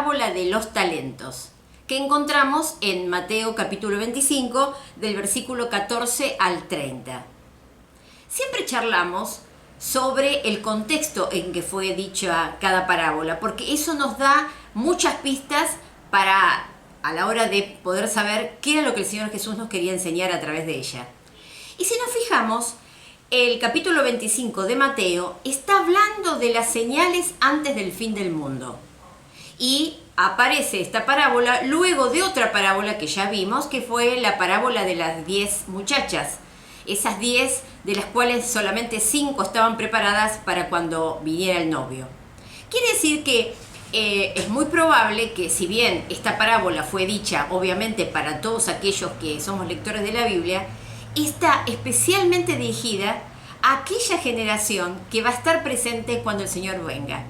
parábola de los talentos, que encontramos en Mateo capítulo 25, del versículo 14 al 30. Siempre charlamos sobre el contexto en que fue dicha cada parábola, porque eso nos da muchas pistas para a la hora de poder saber qué era lo que el Señor Jesús nos quería enseñar a través de ella. Y si nos fijamos, el capítulo 25 de Mateo está hablando de las señales antes del fin del mundo. Y aparece esta parábola luego de otra parábola que ya vimos, que fue la parábola de las 10 muchachas. Esas 10 de las cuales solamente 5 estaban preparadas para cuando viniera el novio. Quiere decir que es muy probable que, si bien esta parábola fue dicha obviamente para todos aquellos que somos lectores de la Biblia, está especialmente dirigida a aquella generación que va a estar presente cuando el Señor venga.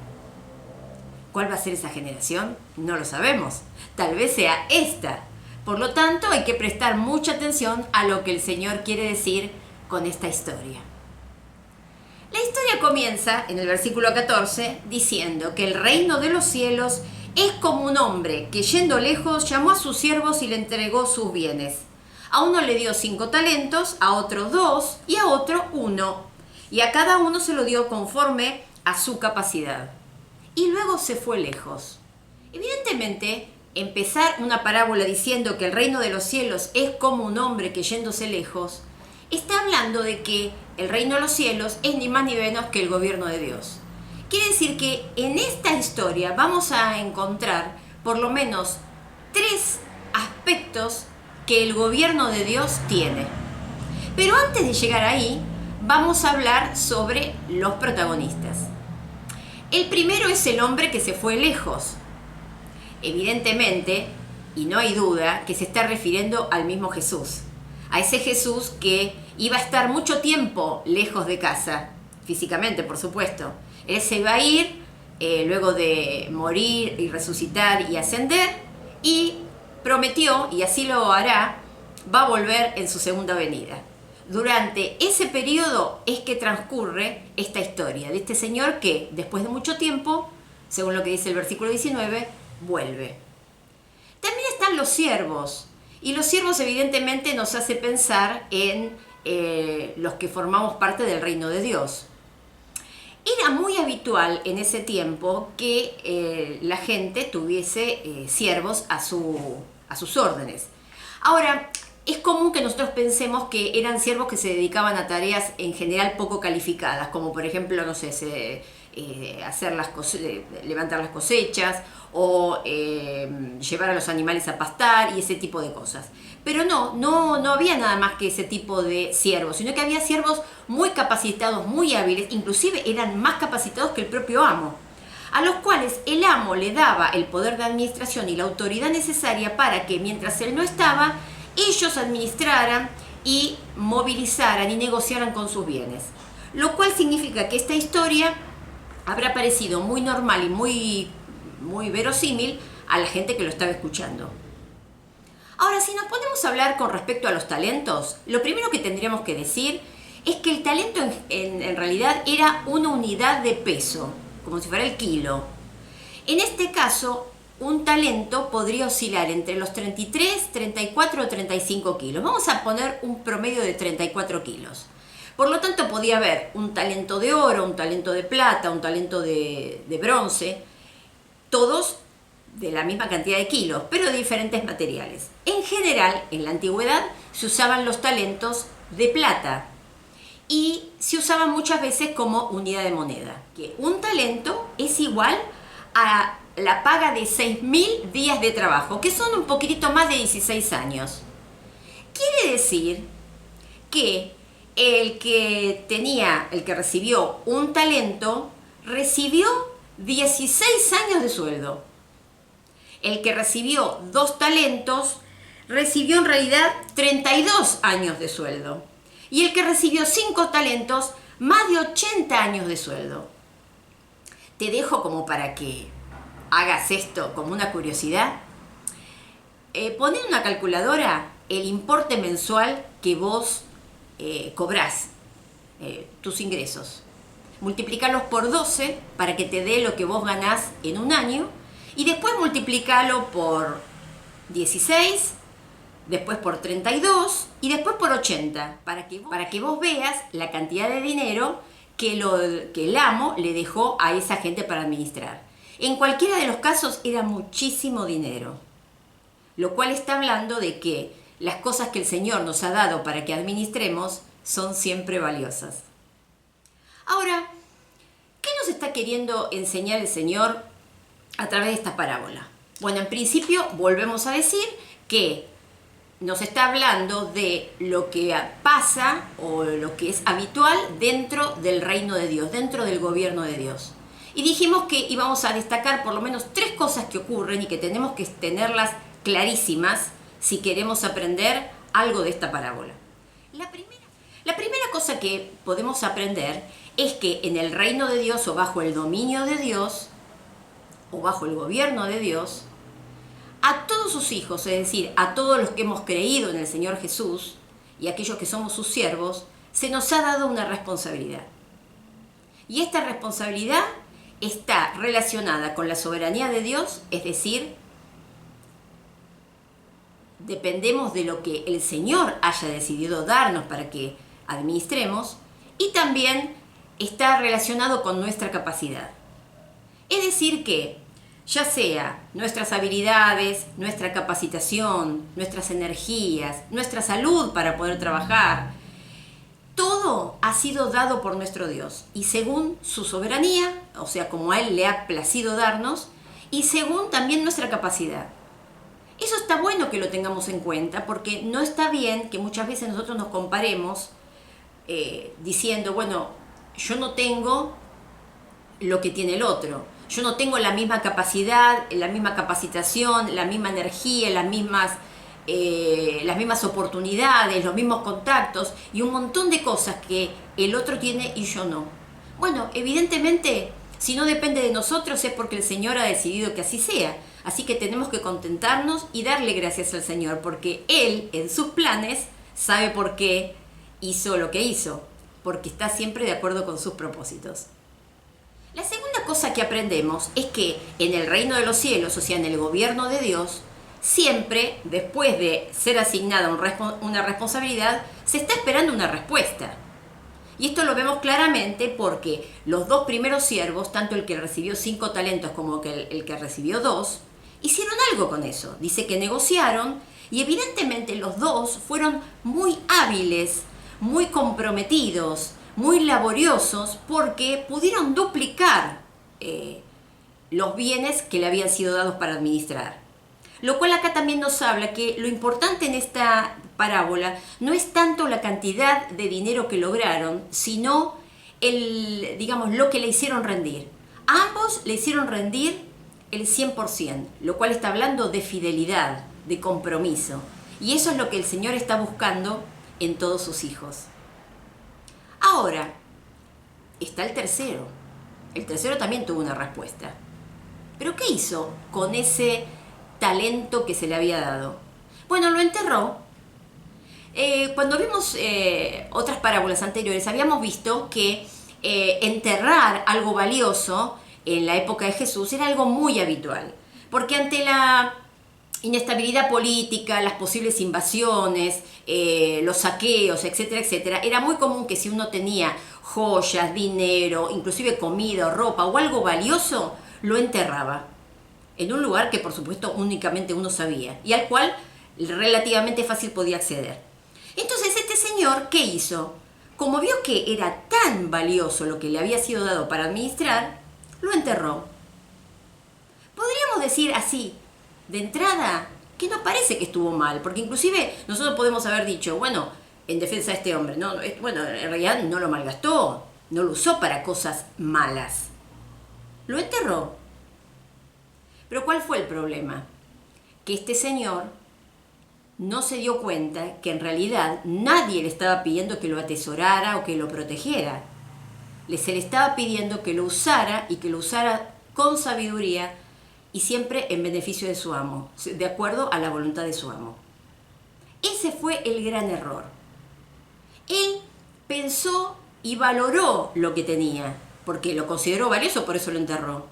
¿Cuál va a ser esa generación? No lo sabemos. Tal vez sea esta. Por lo tanto, hay que prestar mucha atención a lo que el Señor quiere decir con esta historia. La historia comienza en el versículo 14 diciendo que el reino de los cielos es como un hombre que, yendo lejos, llamó a sus siervos y le entregó sus bienes. A uno le dio 5 talentos, a otro 2 y a otro 1. Y a cada uno se lo dio conforme a su capacidad. Y luego se fue lejos. Evidentemente, empezar una parábola diciendo que el reino de los cielos es como un hombre que yéndose lejos, está hablando de que el reino de los cielos es ni más ni menos que el gobierno de Dios. Quiere decir que en esta historia vamos a encontrar por lo menos 3 aspectos que el gobierno de Dios tiene. Pero antes de llegar ahí, vamos a hablar sobre los protagonistas. El primero es el hombre que se fue lejos. Evidentemente, y no hay duda, que se está refiriendo al mismo Jesús. A ese Jesús que iba a estar mucho tiempo lejos de casa, físicamente por supuesto. Él se iba a ir luego de morir y resucitar y ascender, y prometió, y así lo hará, va a volver en su segunda venida. Durante ese periodo es que transcurre esta historia de este señor que, después de mucho tiempo, según lo que dice el versículo 19, vuelve. También están los siervos, y los siervos evidentemente nos hace pensar en los que formamos parte del reino de Dios. Era muy habitual en ese tiempo que la gente tuviese siervos a sus órdenes. Ahora, es común que nosotros pensemos que eran siervos que se dedicaban a tareas en general poco calificadas, como por ejemplo, no sé, levantar las cosechas o llevar a los animales a pastar y ese tipo de cosas. Pero no había nada más que ese tipo de siervos, sino que había siervos muy capacitados, muy hábiles, inclusive eran más capacitados que el propio amo, a los cuales el amo le daba el poder de administración y la autoridad necesaria para que, mientras él no estaba, ellos administraran y movilizaran y negociaran con sus bienes. Lo cual significa que esta historia habrá parecido muy normal y muy verosímil a la gente que lo estaba escuchando. Ahora, si nos ponemos a hablar con respecto a los talentos, lo primero que tendríamos que decir es que el talento en realidad era una unidad de peso, como si fuera el kilo. En este caso, un talento podría oscilar entre los 33, 34 o 35 kilos. Vamos a poner un promedio de 34 kilos. Por lo tanto, podía haber un talento de oro, un talento de plata, un talento de bronce, todos de la misma cantidad de kilos, pero de diferentes materiales. En general, en la antigüedad, se usaban los talentos de plata y se usaban muchas veces como unidad de moneda. Que un talento es igual a la paga de 6.000 días de trabajo, que son un poquitito más de 16 años. Quiere decir que el que recibió un talento, recibió 16 años de sueldo. El que recibió 2 talentos, recibió en realidad 32 años de sueldo. Y el que recibió 5 talentos, más de 80 años de sueldo. Te dejo como para que hagas esto como una curiosidad. Pon en una calculadora el importe mensual que vos cobrás, tus ingresos. Multiplícalos por 12 para que te dé lo que vos ganás en un año Y después multiplícalo por 16, después por 32 y después por 80, para que vos veas la cantidad de dinero que el amo le dejó a esa gente para administrar. En cualquiera de los casos era muchísimo dinero, lo cual está hablando de que las cosas que el Señor nos ha dado para que administremos son siempre valiosas. Ahora, ¿qué nos está queriendo enseñar el Señor a través de esta parábola? Bueno, en principio volvemos a decir que nos está hablando de lo que pasa o lo que es habitual dentro del reino de Dios, dentro del gobierno de Dios. Y dijimos que íbamos a destacar por lo menos 3 cosas que ocurren y que tenemos que tenerlas clarísimas si queremos aprender algo de esta parábola. La primera cosa que podemos aprender es que en el reino de Dios o bajo el dominio de Dios o bajo el gobierno de Dios, a todos sus hijos, es decir, a todos los que hemos creído en el Señor Jesús y aquellos que somos sus siervos, se nos ha dado una responsabilidad. Y esta responsabilidad está relacionada con la soberanía de Dios, es decir, dependemos de lo que el Señor haya decidido darnos para que administremos, y también está relacionado con nuestra capacidad. Es decir que, ya sea nuestras habilidades, nuestra capacitación, nuestras energías, nuestra salud para poder trabajar, todo ha sido dado por nuestro Dios y según su soberanía, o sea, como a Él le ha placido darnos, y según también nuestra capacidad. Eso está bueno que lo tengamos en cuenta porque no está bien que muchas veces nosotros nos comparemos diciendo, bueno, yo no tengo lo que tiene el otro. Yo no tengo la misma capacidad, la misma capacitación, la misma energía, las mismas oportunidades, los mismos contactos y un montón de cosas que el otro tiene y yo no. Bueno, evidentemente, si no depende de nosotros es porque el Señor ha decidido que así sea. Así que tenemos que contentarnos y darle gracias al Señor porque Él, en sus planes, sabe por qué hizo lo que hizo, porque está siempre de acuerdo con sus propósitos. La segunda cosa que aprendemos es que en el reino de los cielos, o sea, en el gobierno de Dios, siempre, después de ser asignada una responsabilidad, se está esperando una respuesta. Y esto lo vemos claramente porque los 2 primeros siervos, tanto el que recibió 5 talentos como el que recibió 2, hicieron algo con eso. Dice que negociaron y evidentemente los 2 fueron muy hábiles, muy comprometidos, muy laboriosos porque pudieron duplicar los bienes que le habían sido dados para administrar. Lo cual acá también nos habla que lo importante en esta parábola no es tanto la cantidad de dinero que lograron, sino lo que le hicieron rendir. A ambos le hicieron rendir el 100%, lo cual está hablando de fidelidad, de compromiso. Y eso es lo que el Señor está buscando en todos sus hijos. Ahora, está el tercero. El tercero también tuvo una respuesta. ¿Pero qué hizo con ese talento que se le había dado? Bueno, lo enterró. Cuando vimos otras parábolas anteriores, habíamos visto que enterrar algo valioso en la época de Jesús era algo muy habitual. Porque ante la inestabilidad política, las posibles invasiones, los saqueos, etcétera, etcétera, era muy común que si uno tenía joyas, dinero, inclusive comida o ropa o algo valioso, lo enterraba en un lugar que por supuesto únicamente uno sabía y al cual relativamente fácil podía acceder. Entonces este señor, ¿qué hizo? Como vio que era tan valioso lo que le había sido dado para administrar, lo enterró. Podríamos decir así, de entrada, que no parece que estuvo mal, porque inclusive nosotros podemos haber dicho, bueno, en defensa de este hombre, no, bueno, en realidad no lo malgastó, no lo usó para cosas malas. Lo enterró. Pero ¿cuál fue el problema? Que este señor no se dio cuenta que en realidad nadie le estaba pidiendo que lo atesorara o que lo protegiera. Se le estaba pidiendo que lo usara y que lo usara con sabiduría y siempre en beneficio de su amo, de acuerdo a la voluntad de su amo. Ese fue el gran error. Él pensó y valoró lo que tenía, porque lo consideró valioso, por eso lo enterró.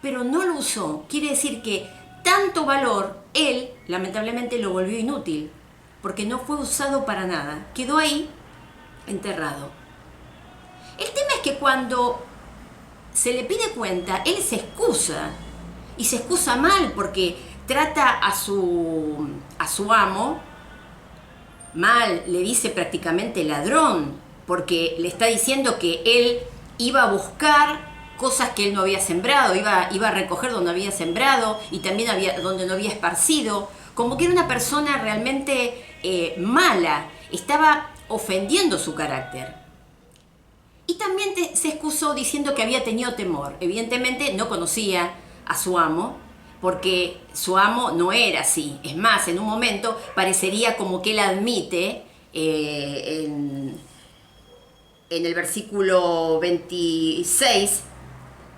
pero no lo usó. Quiere decir que tanto valor, él lamentablemente lo volvió inútil, porque no fue usado para nada. Quedó ahí enterrado. El tema es que cuando se le pide cuenta, él se excusa, y se excusa mal, porque trata a su amo mal, le dice prácticamente ladrón, porque le está diciendo que él iba a buscar cosas que él no había sembrado, iba a recoger donde había sembrado y también donde no había esparcido, como que era una persona realmente mala, estaba ofendiendo su carácter. Y también se excusó diciendo que había tenido temor. Evidentemente no conocía a su amo, porque su amo no era así. Es más, en un momento parecería como que él admite en el versículo 26,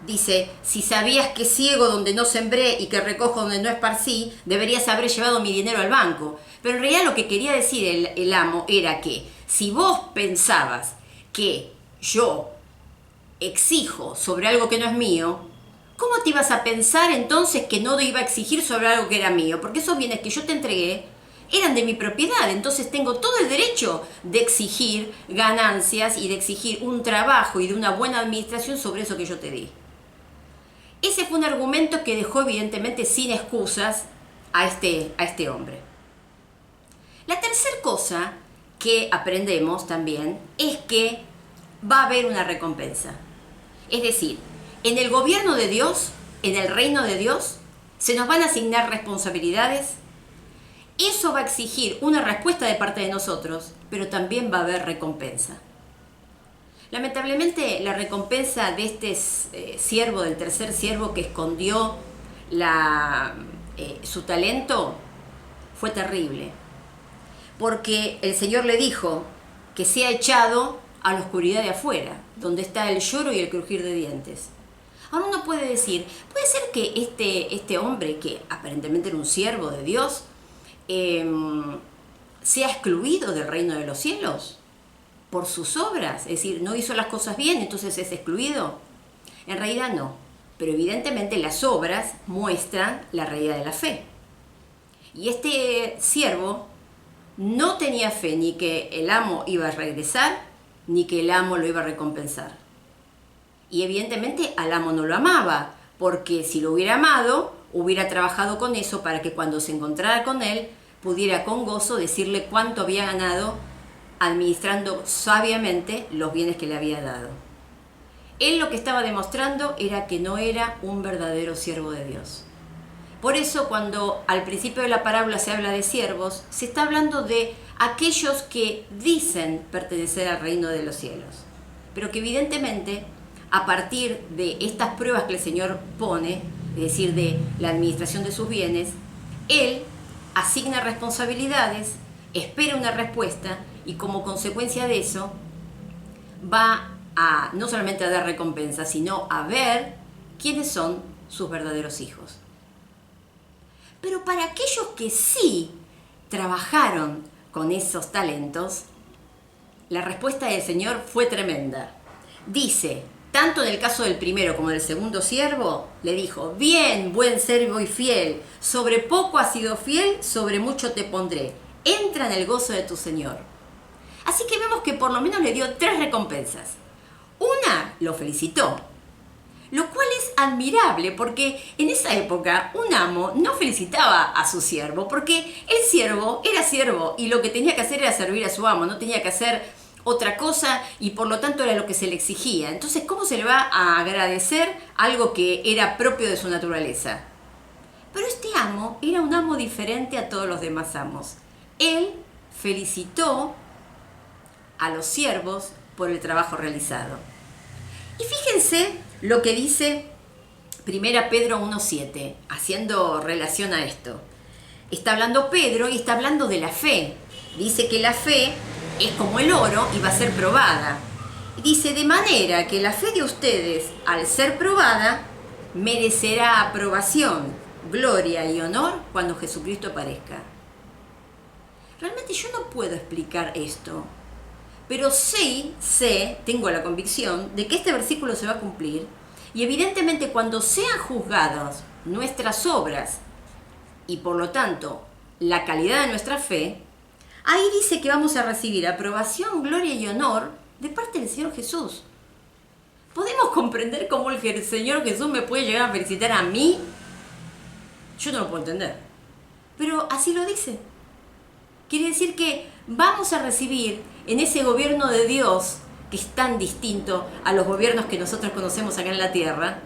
dice: si sabías que ciego donde no sembré y que recojo donde no esparcí, deberías haber llevado mi dinero al banco. Pero en realidad lo que quería decir el amo era que si vos pensabas que yo exijo sobre algo que no es mío, ¿cómo te ibas a pensar entonces que no iba a exigir sobre algo que era mío? Porque esos bienes que yo te entregué eran de mi propiedad, entonces tengo todo el derecho de exigir ganancias y de exigir un trabajo y de una buena administración sobre eso que yo te di. Ese fue un argumento que dejó evidentemente sin excusas a este hombre. La tercera cosa que aprendemos también es que va a haber una recompensa. Es decir, en el gobierno de Dios, en el reino de Dios, se nos van a asignar responsabilidades. Eso va a exigir una respuesta de parte de nosotros, pero también va a haber recompensa. Lamentablemente, la recompensa de este siervo, del tercer siervo que escondió su talento, fue terrible. Porque el Señor le dijo que sea echado a la oscuridad de afuera, donde está el lloro y el crujir de dientes. Ahora uno puede decir, puede ser que este hombre, que aparentemente era un siervo de Dios, sea excluido del reino de los cielos por sus obras, es decir, no hizo las cosas bien, entonces es excluido. En realidad no, pero evidentemente las obras muestran la realidad de la fe. Y este siervo no tenía fe ni que el amo iba a regresar, ni que el amo lo iba a recompensar. Y evidentemente al amo no lo amaba, porque si lo hubiera amado, hubiera trabajado con eso para que cuando se encontrara con él, pudiera con gozo decirle cuánto había ganado administrando sabiamente los bienes que le había dado. Él lo que estaba demostrando era que no era un verdadero siervo de Dios. Por eso cuando al principio de la parábola se habla de siervos, se está hablando de aquellos que dicen pertenecer al reino de los cielos, pero que evidentemente a partir de estas pruebas que el Señor pone, es decir, de la administración de sus bienes, Él asigna responsabilidades, espera una respuesta y como consecuencia de eso va a no solamente a dar recompensa, sino a ver quiénes son sus verdaderos hijos. Pero para aquellos que sí trabajaron con esos talentos, la respuesta del Señor fue tremenda. Dice, tanto en el caso del primero como del segundo siervo, le dijo: bien, buen siervo y fiel, sobre poco has sido fiel, sobre mucho te pondré. Entra en el gozo de tu Señor. Así que vemos que por lo menos le dio 3 recompensas. Una, lo felicitó, lo cual es admirable porque en esa época un amo no felicitaba a su siervo porque el siervo era siervo y lo que tenía que hacer era servir a su amo, no tenía que hacer otra cosa y por lo tanto era lo que se le exigía. Entonces, ¿cómo se le va a agradecer algo que era propio de su naturaleza? Pero este amo era un amo diferente a todos los demás amos. Él felicitó a los siervos por el trabajo realizado. Y fíjense lo que dice 1 Pedro 1:7, haciendo relación a esto. Está hablando Pedro y está hablando de la fe. Dice que la fe es como el oro y va a ser probada. Dice, de manera que la fe de ustedes, al ser probada, merecerá aprobación, gloria y honor cuando Jesucristo aparezca. Realmente yo no puedo explicar esto, pero sí tengo la convicción de que este versículo se va a cumplir Y evidentemente cuando sean juzgadas nuestras obras y por lo tanto la calidad de nuestra fe, ahí dice que vamos a recibir aprobación, gloria y honor de parte del Señor Jesús. ¿Podemos comprender cómo el Señor Jesús me puede llegar a felicitar a mí? Yo no lo puedo entender. Pero así lo dice. Quiere decir que vamos a recibir en ese gobierno de Dios, que es tan distinto a los gobiernos que nosotros conocemos acá en la tierra,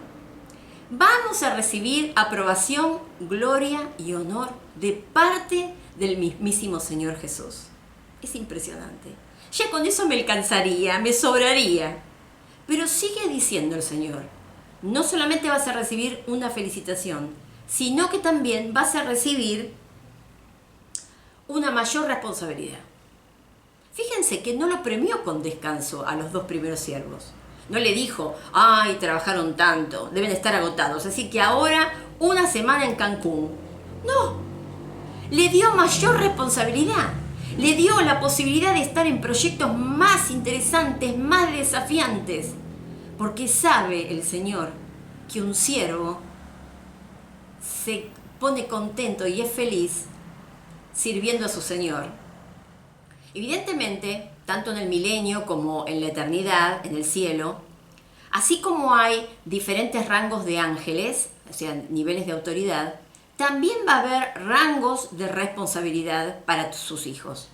vamos a recibir aprobación, gloria y honor de parte del mismísimo Señor Jesús. Es impresionante. Ya con eso me alcanzaría, me sobraría. Pero sigue diciendo el Señor, no solamente vas a recibir una felicitación, sino que también vas a recibir una mayor responsabilidad. Fíjense que no lo premió con descanso a los 2 primeros siervos. No le dijo, ay, trabajaron tanto, deben estar agotados, así que ahora una semana en Cancún. No, le dio mayor responsabilidad. Le dio la posibilidad de estar en proyectos más interesantes, más desafiantes. Porque sabe el Señor que un siervo se pone contento y es feliz sirviendo a su Señor. Evidentemente, tanto en el milenio como en la eternidad, en el cielo, así como hay diferentes rangos de ángeles, o sea, niveles de autoridad, también va a haber rangos de responsabilidad para sus hijos.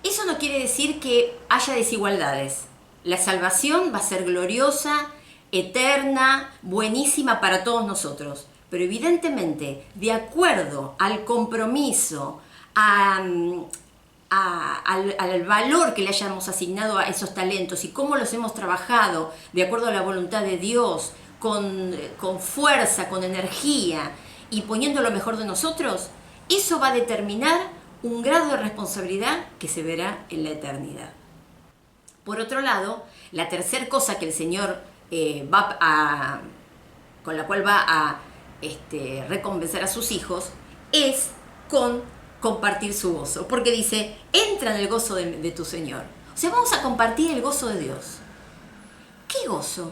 Eso no quiere decir que haya desigualdades. La salvación va a ser gloriosa, eterna, buenísima para todos nosotros. Pero evidentemente, de acuerdo al compromiso, al valor que le hayamos asignado a esos talentos y cómo los hemos trabajado de acuerdo a la voluntad de Dios, con fuerza, con energía y poniendo lo mejor de nosotros, eso va a determinar un grado de responsabilidad que se verá en la eternidad. Por otro lado, la tercera cosa que el Señor con la cual va a recompensar a sus hijos es con compartir su gozo, porque dice, entra en el gozo de tu Señor. O sea, vamos a compartir el gozo de Dios. ¿Qué gozo?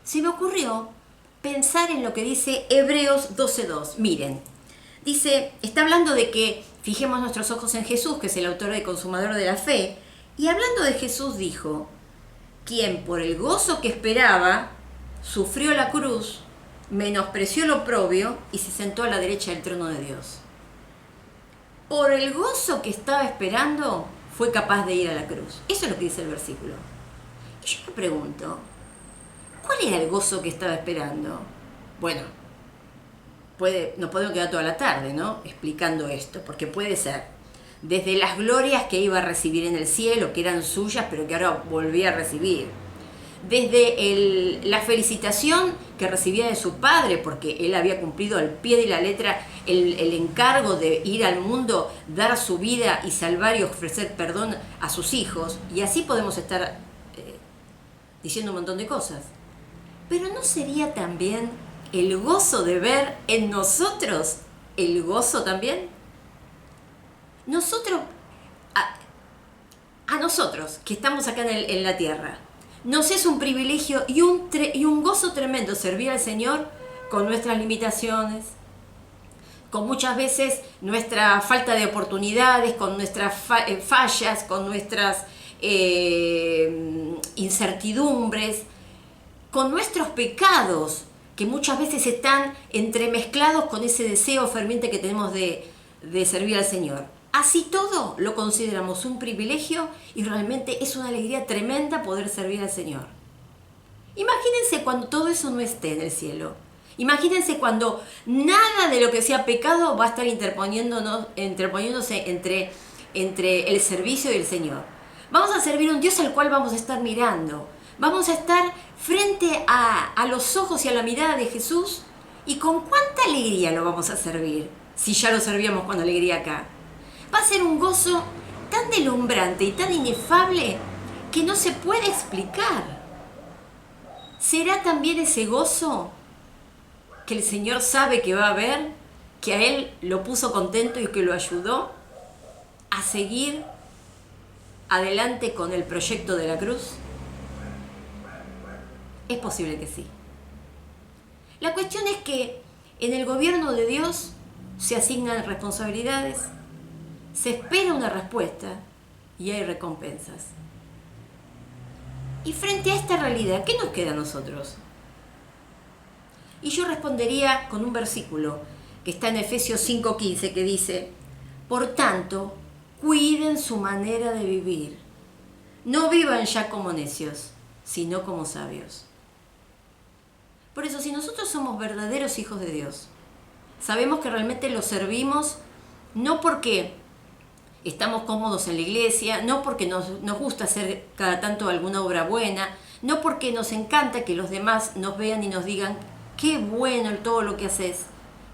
Se me ocurrió pensar en lo que dice Hebreos 12:2. Miren, dice, está hablando de que fijemos nuestros ojos en Jesús, que es el autor y consumador de la fe, y hablando de Jesús dijo, quien por el gozo que esperaba, sufrió la cruz, menospreció el oprobio y se sentó a la derecha del trono de Dios. Por el gozo que estaba esperando, fue capaz de ir a la cruz. Eso es lo que dice el versículo. Y yo me pregunto, ¿cuál era el gozo que estaba esperando? Bueno, nos podemos quedar toda la tarde, ¿no?, explicando esto, porque puede ser desde las glorias que iba a recibir en el cielo, que eran suyas, pero que ahora volvía a recibir. Desde la felicitación que recibía de su padre, porque él había cumplido al pie de la letra el encargo de ir al mundo, dar su vida y salvar y ofrecer perdón a sus hijos. Y así podemos estar diciendo un montón de cosas. Pero ¿no sería también el gozo de ver en nosotros el gozo también? Nosotros, a nosotros que estamos acá en la tierra, nos es un privilegio y un gozo tremendo servir al Señor con nuestras limitaciones, con muchas veces nuestra falta de oportunidades, con nuestras fallas, con nuestras incertidumbres, con nuestros pecados, que muchas veces están entremezclados con ese deseo ferviente que tenemos de servir al Señor. Así todo lo consideramos un privilegio y realmente es una alegría tremenda poder servir al Señor. Imagínense cuando todo eso no esté en el cielo. Imagínense cuando nada de lo que sea pecado va a estar interponiéndose entre el servicio y el Señor. Vamos a servir a un Dios al cual vamos a estar mirando. Vamos a estar frente a los ojos y a la mirada de Jesús. ¿Y con cuánta alegría lo vamos a servir? Si ya lo servíamos con alegría acá. Va a ser un gozo tan deslumbrante y tan inefable que no se puede explicar. ¿Será también ese gozo que el Señor sabe que va a haber, que a Él lo puso contento y que lo ayudó a seguir adelante con el proyecto de la cruz? Es posible que sí. La cuestión es que en el gobierno de Dios se asignan responsabilidades, se espera una respuesta y hay recompensas. Y frente a esta realidad, ¿qué nos queda a nosotros? Y yo respondería con un versículo que está en Efesios 5:15 que dice: por tanto, cuiden su manera de vivir. No vivan ya como necios, sino como sabios. Por eso, si nosotros somos verdaderos hijos de Dios, sabemos que realmente lo servimos no porque estamos cómodos en la iglesia, no porque nos gusta hacer cada tanto alguna obra buena, no porque nos encanta que los demás nos vean y nos digan qué bueno todo lo que haces,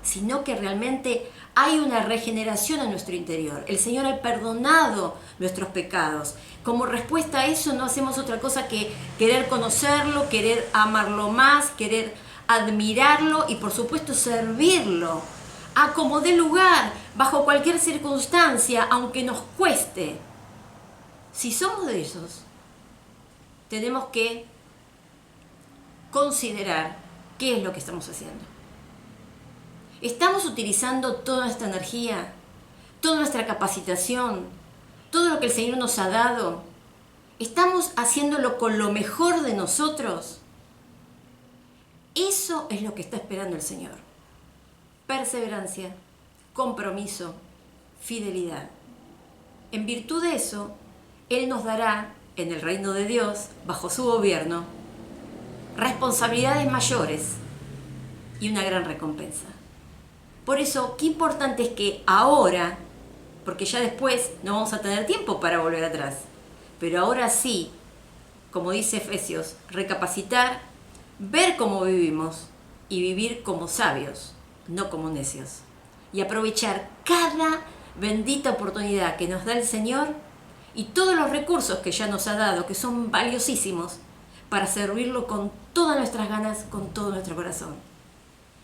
sino que realmente hay una regeneración en nuestro interior. El Señor ha perdonado nuestros pecados. Como respuesta a eso no hacemos otra cosa que querer conocerlo, querer amarlo más, querer admirarlo y por supuesto servirlo a como dé lugar, bajo cualquier circunstancia, aunque nos cueste. Si somos de esos, tenemos que considerar qué es lo que estamos haciendo. ¿Estamos utilizando toda esta energía, toda nuestra capacitación, todo lo que el Señor nos ha dado? ¿Estamos haciéndolo con lo mejor de nosotros? Eso es lo que está esperando el Señor. Perseverancia, compromiso, fidelidad. En virtud de eso, Él nos dará, en el reino de Dios, bajo su gobierno, responsabilidades mayores y una gran recompensa. Por eso, qué importante es que ahora, porque ya después no vamos a tener tiempo para volver atrás, pero ahora sí, como dice Efesios, recapacitar, ver cómo vivimos y vivir como sabios, no como necios. Y aprovechar cada bendita oportunidad que nos da el Señor y todos los recursos que ya nos ha dado, que son valiosísimos, para servirlo con todas nuestras ganas, con todo nuestro corazón.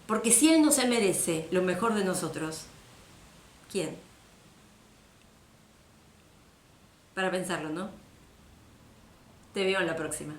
Porque si Él no se merece lo mejor de nosotros, ¿quién? Para pensarlo, ¿no? Te veo en la próxima.